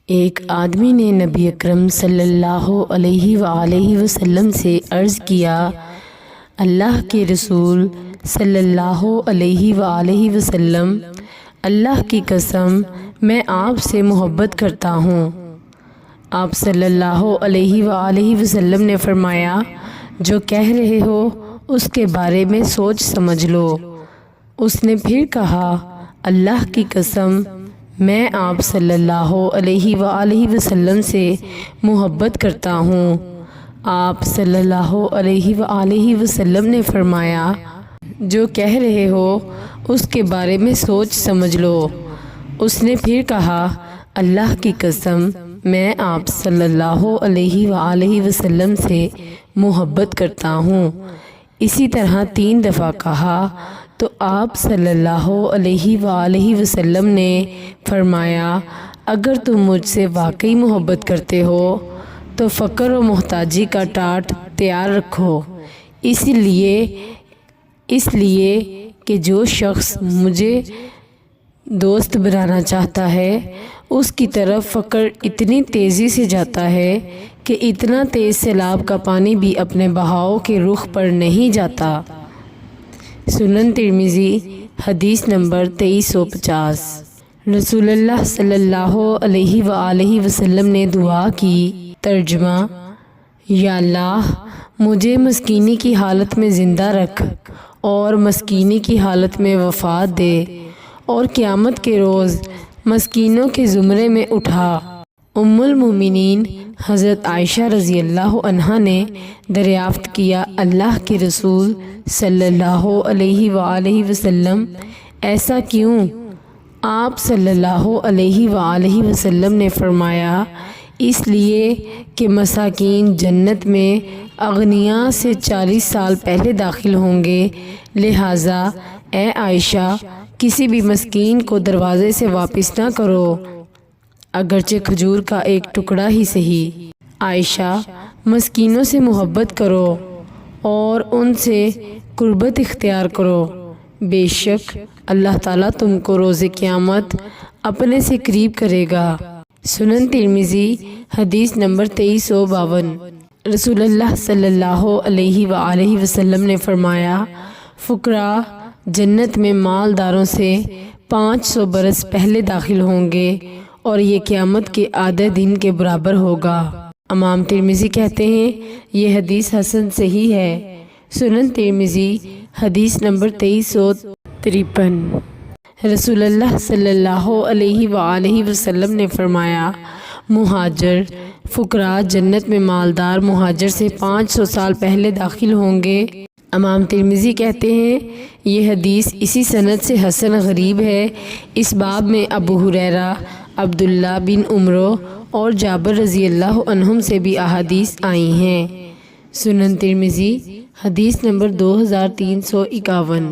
ایک آدمی نے نبی اکرم صلی اللہ علیہ وآلہ وسلم سے عرض کیا، اللہ کے رسول صلی اللہ علیہ وآلہ وسلم، اللہ کی قسم میں آپ سے محبت کرتا ہوں۔ آپ صلی اللہ علیہ وآلہ وسلم نے فرمایا، جو کہہ رہے ہو اس کے بارے میں سوچ سمجھ لو۔ اس نے پھر کہا، اللہ کی قسم میں آپ صلی اللہ علیہ وآلہ وسلم سے محبت کرتا ہوں۔ آپ صلی اللہ علیہ وآلہ وسلم نے فرمایا، جو کہہ رہے ہو اس کے بارے میں سوچ سمجھ لو۔ اس نے پھر کہا، اللہ کی قسم میں آپ صلی اللہ علیہ وآلہ وسلم سے محبت کرتا ہوں۔ اسی طرح 3 دفعہ کہا تو آپ صلی اللہ علیہ وآلہ وسلم نے فرمایا، اگر تم مجھ سے واقعی محبت کرتے ہو تو فقر و محتاجی کا ٹاٹ تیار رکھو، اس لیے کہ جو شخص مجھے دوست بنانا چاہتا ہے اس کی طرف فقر اتنی تیزی سے جاتا ہے کہ اتنا تیز سیلاب کا پانی بھی اپنے بہاؤ کے رخ پر نہیں جاتا۔ سنن ترمذی حدیث نمبر 2350۔ رسول اللہ صلی اللہ علیہ وآلہ وسلم نے دعا کی۔ ترجمہ: یا اللہ، مجھے مسکینی کی حالت میں زندہ رکھ اور مسکینی کی حالت میں وفات دے، اور قیامت کے روز مسکینوں کے زمرے میں اٹھا۔ ام المومنین حضرت عائشہ رضی اللہ عنہا نے دریافت کیا، اللہ کے رسول صلی اللہ علیہ وآلہ وسلم، ایسا کیوں؟ آپ صلی اللہ علیہ وآلہ وسلم نے فرمایا، اس لیے کہ مساکین جنت میں اغنیاء سے 40 سال پہلے داخل ہوں گے، لہٰذا اے عائشہ، کسی بھی مسکین کو دروازے سے واپس نہ کرو، اگرچہ کھجور کا ایک ٹکڑا ہی صحیح۔ عائشہ، مسکینوں سے محبت کرو اور ان سے قربت اختیار کرو، بے شک اللہ تعالیٰ تم کو روز قیامت اپنے سے قریب کرے گا۔ سنن ترمذی حدیث نمبر 2352۔ رسول اللہ صلی اللہ علیہ وآلہ وسلم نے فرمایا، فقراء جنت میں مالداروں سے 500 برس پہلے داخل ہوں گے اور یہ قیامت کے آدھے دن کے برابر ہوگا۔ امام ترمذی کہتے ہیں یہ حدیث حسن صحیح ہے۔ سنن ترمذی حدیث نمبر 2353۔ رسول اللہ صلی اللہ علیہ وآلہ وسلم نے فرمایا، مہاجر فقراء جنت میں مالدار مہاجر سے 500 سال پہلے داخل ہوں گے۔ امام ترمذی کہتے ہیں یہ حدیث اسی سند سے حسن غریب ہے۔ اس باب میں ابو ہریرہ، عبداللہ بن عمر اور جابر رضی اللہ عنہم سے بھی احادیث آئی ہیں۔ سنن ترمذی حدیث نمبر 2351۔